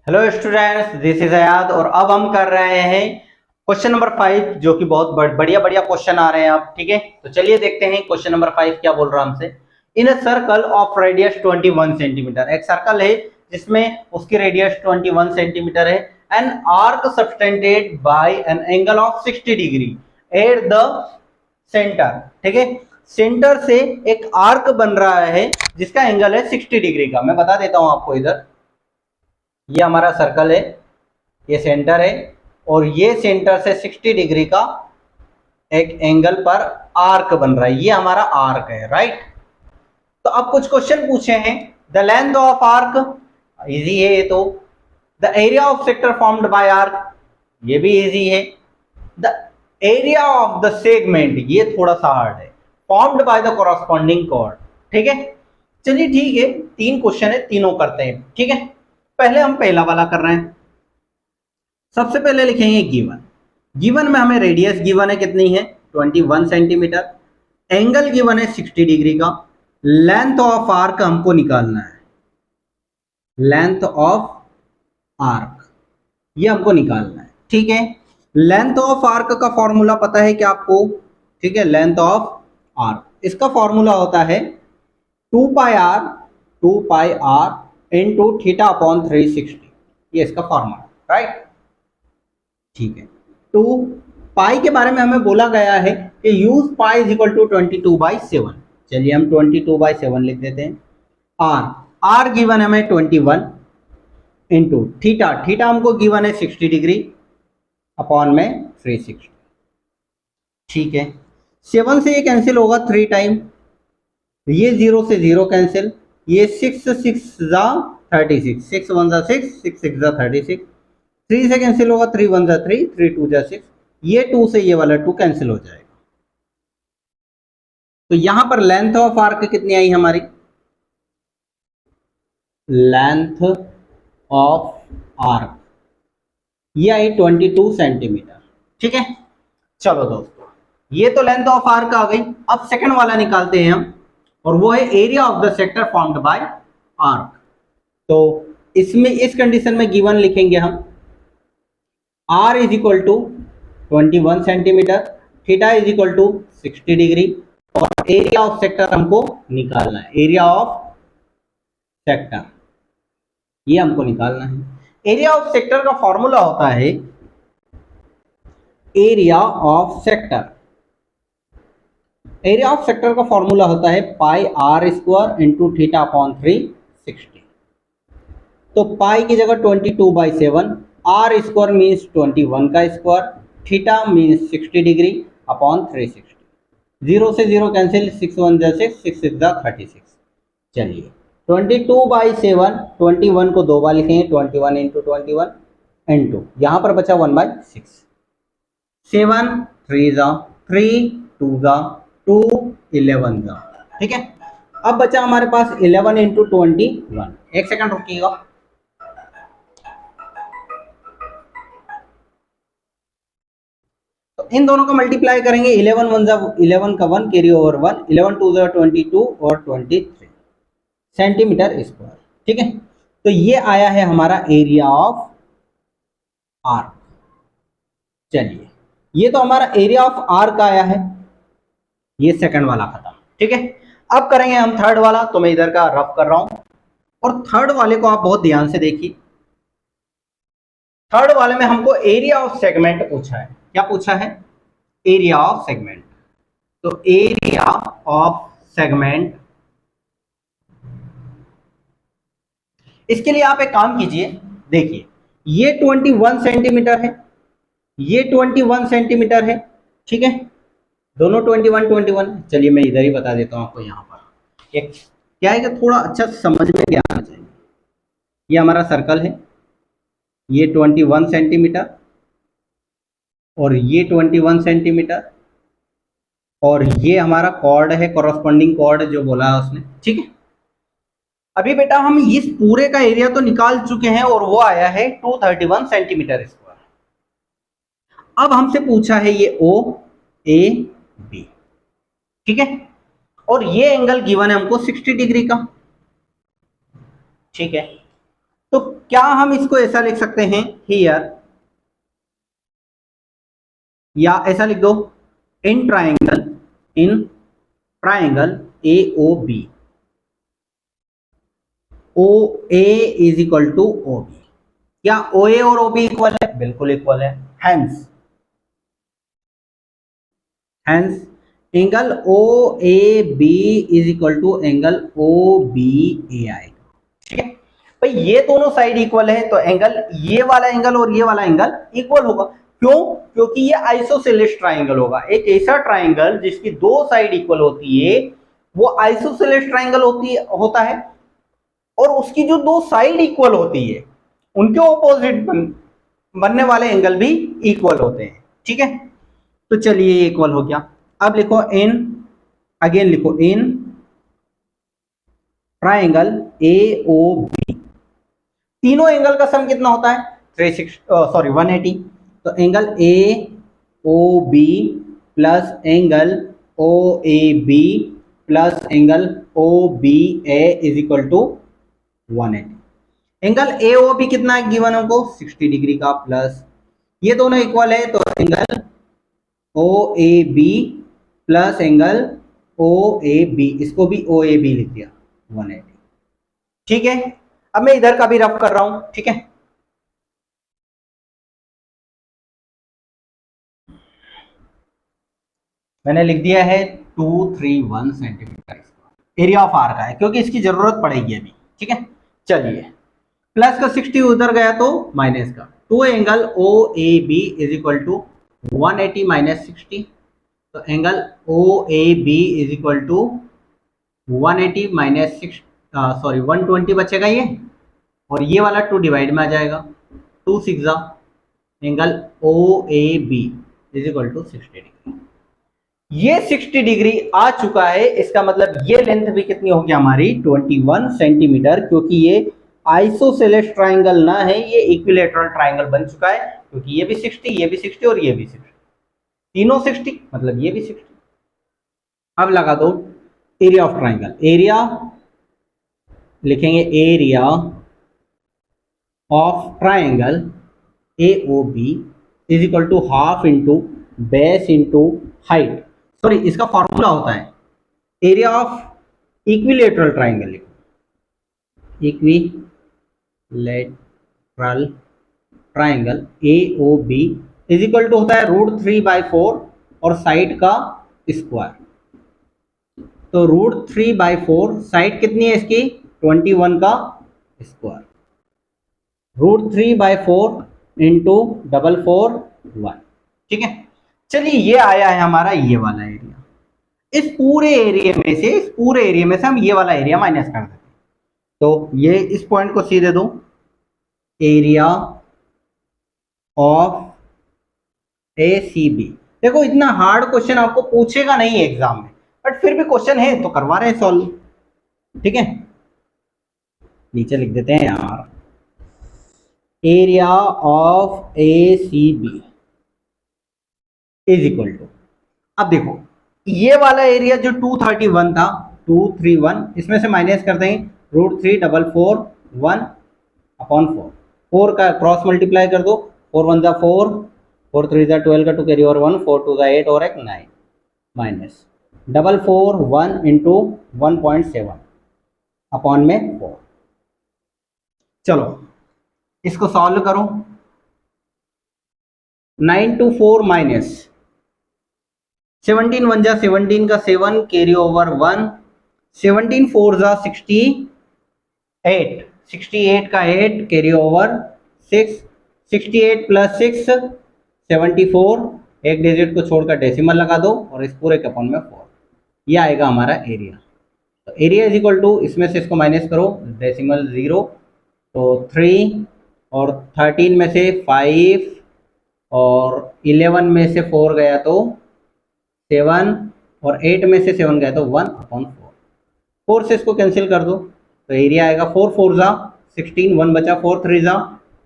Hello students, this is Ayad और अब हम कर रहे हैं क्वेश्चन नंबर 5 जो कि बहुत बढ़िया बढ़िया क्वेश्चन आ रहे हैं अब। ठीक है, तो चलिए देखते हैं क्वेश्चन नंबर 5 क्या बोल रहा है हमसे। In a circle of radius 21 centimetre, एक सर्कल है जिसमें उसकी रेडियस 21 सेंटीमीटर है। An arc subtended by an angle of 60 degree at the centre. ठीक है, सेंटर से एक आर्क बन रहा है जिसका एंगल है 60 डिग्री का। मैं बता देता हूं आपको, इधर ये हमारा सर्कल है, ये सेंटर है और ये सेंटर से 60 डिग्री का एक एंगल पर आर्क बन रहा है। ये हमारा आर्क है, राइट। तो अब कुछ क्वेश्चन पूछे हैं। The length of arc, easy है ये तो। The area of sector formed by arc, ये भी इजी है। The area of the segment, ये थोड़ा सा हार्ड है। Formed by the corresponding chord. ठीक है, चलिए ठीक है, 3 क्वेश्चन है, तीनों करते हैं। ठीक है, पहले हम पहला वाला कर रहे हैं। सबसे पहले लिखेंगे गिवन। गिवन में हमें रेडियस गिवन है, कितनी है 21 सेंटीमीटर। एंगल गिवन है 60 डिग्री का। लेंथ ऑफ आर्क हमको निकालना है, लेंथ ऑफ आर्क ये हमको निकालना है। ठीक है, लेंथ ऑफ आर्क का फॉर्मूला पता है क्या आपको? ठीक है, लेंथ ऑफ आर्क, इसका फॉर्मूला होता है 2 पाई आर इंटू थीटा अपॉन 360। ये इसका फॉर्मूला, राइट। ठीक है, तो पाई के बारे में हमें बोला गया है कि use pi is equal to 22/7। चलिए हम 22/7 लिख देते हैं। आर, आर गिवन है हमें 21 इंटू थीटा, थीटा हमको गिवन है 60 डिग्री अपॉन में 360। ठीक है, 7 से ये कैंसिल होगा 3 टाइम, ये 0 से 0 कैंसिल, ये 6 6 जा 36, 6 1 जा 6, 6 6 जा 36, 3 से कैंसिल होगा 3 1 जा 3, 3 2 जा 6, ये 2 से ये वाला 2 कैंसिल हो जाएगा। तो यहां पर लेंथ ऑफ आर्क कितनी आई हमारी? लेंथ ऑफ आर्क ये आई 22 सेंटीमीटर। ठीक है, चलो दोस्तों, ये तो लेंथ ऑफ आर्क आ गई। अब सेकंड वाला निकालते हैं हम, और वो है area of the sector formed by arc. तो इसमें इस कंडीशन में गिवन लिखेंगे हम r is equal to 21 centimetre, theta is equal to 60 degree, और एरिया ऑफ सेक्टर हमको निकालना है। एरिया ऑफ सेक्टर ये हमको निकालना है। एरिया ऑफ सेक्टर का फॉर्मूला होता है, area of sector, area of sector का फॉर्मूला होता है pi r square into theta upon 360। तो पाई की जगह 22/7, आर स्क्वायर मीन्स 21 का square, theta means 60 degree upon 360। 0 से 0 कैंसिल, 6 1 जा 6, 6 6 जा 36। चलिए 22/7, 21 को 2 बार लिखेंगे, 21 इंटू 21 इंटू यहाँ पर बचा 1/6, 7 3 जा 3, 2 जा 2, 11 जा। ठीक है, अब बचा हमारे पास 11 इंटू 21। एक सेकंड रुकिएगा। तो इन दोनों का मल्टीप्लाई करेंगे, 11 1 जा 11 का 1 कैरी ओवर 1, 11 2 जा 22 और 23 सेंटीमीटर स्क्वायर। ठीक है, तो ये आया है हमारा एरिया ऑफ आर्क। चलिए, ये तो हमारा एरिया ऑफ आर्क आया है, ये सेकंड वाला खत्म। ठीक है, अब करेंगे हम थर्ड वाला। तो मैं इधर का रफ कर रहा हूं, और थर्ड वाले को आप बहुत ध्यान से देखिए। थर्ड वाले में हमको एरिया ऑफ सेगमेंट पूछा है। क्या पूछा है? Area of segment. तो एरिया ऑफ सेगमेंट, इसके लिए आप एक काम कीजिए, देखिए ये 21 सेंटीमीटर है, ये 21 सेंटीमीटर है। ठीक है, दोनों 21 21। चलिए मैं इधर ही बता देता हूं आपको। यहाँ पर एक क्या है कि थोड़ा अच्छा समझ में क्या आना चाहिए। ये हमारा सर्कल है, ये 21 सेंटीमीटर और ये 21 सेंटीमीटर, और ये हमारा कॉर्ड है, कॉरस्पॉन्डिंग कॉर्ड जो बोला है उसने। ठीक है, अभी बेटा हम इस पूरे का एरिया तो निकाल चुके हैं और वो आया है 231 सेंटीमीटर स्क्वायर। अब हमसे पूछा है ये ओ ए बी। ठीक है, और ये एंगल गिवन है हमको 60 डिग्री का। ठीक है, तो क्या हम इसको ऐसा लिख सकते हैं हियर, या ऐसा लिख दो in triangle A O B, O A is equal to O B. क्या ओ ए और ओ बी इक्वल है? बिल्कुल इक्वल है। Hence angle O A B is equal to angle O B A आएगा। ठीक है भाई, ये दोनों साइड इक्वल है तो एंगल, ये वाला एंगल और ये वाला एंगल इक्वल होगा। क्यों? क्योंकि ये आइसोसेलेस ट्राइंगल होगा। एक ऐसा ट्राइंगल जिसकी दो साइड इक्वल होती है वो आइसोसेलेस ट्राइंगल होता है, और उसकी जो दो साइड इक्वल होती है उनके ऑपोजिट बनने वाले एंगल भी इक्वल होते हैं। ठीक है, तो चलिए ये इक्वल हो गया। अब लिखो इन, अगेन लिखो in triangle A O B, तीनों एंगल का सम कितना होता है? 180। तो angle A O B plus angle O A B plus angle O B A is equal to 180। Angle A O B कितना है गिवन हमको? 60 डिग्री का, प्लस ये दोनों इक्वल है तो angle O A B plus angle O A B, इसको भी ओ ए बी लिख दिया 180। ठीक है, अब मैं इधर का भी रफ कर रहा हूं। ठीक है, मैंने लिख दिया है 231 सेंटीमीटर एरिया ऑफ आर का है, क्योंकि इसकी जरूरत पड़ेगी अभी। ठीक है, चलिए प्लस का 60 उधर गया तो माइनस का, two angle O A B is equal to 180 minus 60, तो angle O A B is equal to 180 minus 120 बचेगा ये, और ये वाला 2 डिवाइड में आ जाएगा, 2 6 angle O A B is equal to 60 degree. ये 60 डिग्री आ चुका है, इसका मतलब ये लेंथ भी कितनी होगी हमारी? 21 सेंटीमीटर, क्योंकि ये आइसोसेलेस ट्राइंगल ना है, ये इक्विलेटरल ट्राइंगल बन चुका है, क्योंकि ये भी 60, ये भी 60 और ये भी 60, तीनों 60, मतलब ये भी 60। अब लगा दो एरिया ऑफ ट्राइंगल, एरिया लिखेंगे area of triangle A O B is equal to half into base into height. Sorry, इसका फॉर्मूला होता है एरिया ऑफ इक्विलेटरल ट्राइंगल, लिखो equilateral triangle A O B is equal to होता है √3/4 और side का square. तो √3/4, साइड कितनी है इसकी? 21 का स्क्वायर, √3/4 इंटू 441। ठीक है, चलिए ये आया है हमारा ये वाला एरिया। इस पूरे एरिया में से हम ये वाला एरिया माइनस कर देते हैं, तो ये इस पॉइंट को सीधे दो, area of A C B. देखो इतना हार्ड क्वेश्चन आपको पूछेगा नहीं एग्जाम में, बट फिर भी क्वेश्चन है तो करवा रहे हैं सॉल्व। ठीक है, नीचे लिख देते हैं यार, area of A C B is equal to, अब देखो ये वाला एरिया जो 231 था, 231, इसमें से माइनस करते हैं √3/441/4, 4 का क्रॉस मल्टीप्लाई कर दो, 4 1 जा 4, 4 3 जा 12 का 2 कैरी ओवर 1, 4 2 जा 8 और एक 9, माइनस 441 इंटू 1.7 अपॉन में 4। चलो इसको सॉल्व करो, 9 to 4 माइनस 17 1 जा 17 का 7 कैरी ओवर 1, 17 4 जा 68, 68 का 8 कैरी ओवर 6, 68 प्लस 6 74, एक डिजिट को छोड़कर डेसिमल लगा दो और इस पूरे के अपॉन में 4, ये आएगा हमारा एरिया। तो एरिया इज इक्वल टू, इसमें से इसको माइनस करो, डेसिमल 0 तो 3 और 13 में से 5 और 11 में से 4 गया तो 7 और 8 में से 7 गया तो 1/4, 4 से इसको कैंसिल कर दो तो एरिया आएगा 4 4 जा 16, 1 बचा, 4 3 जा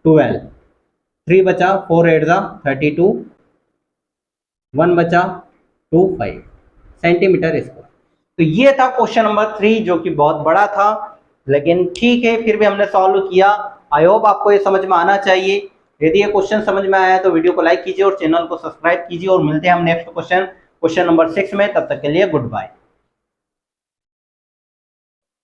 12, 3 बचा, 4 8 जा 32, 1 बचा 25 सेंटीमीटर स्क्वायर। तो ये था क्वेश्चन नंबर 3 जो कि बहुत बड़ा था, लेकिन ठीक है, फिर भी हमने सॉल्व किया। आई होप आपको ये समझ में आना चाहिए। यदि ये क्वेश्चन समझ में आया तो वीडियो को लाइक कीजिए और चैनल को सब्सक्राइब कीजिए, और मिलते हैं हम नेक्स्ट क्वेश्चन नंबर 6 में। तब तक के लिए गुड बाय।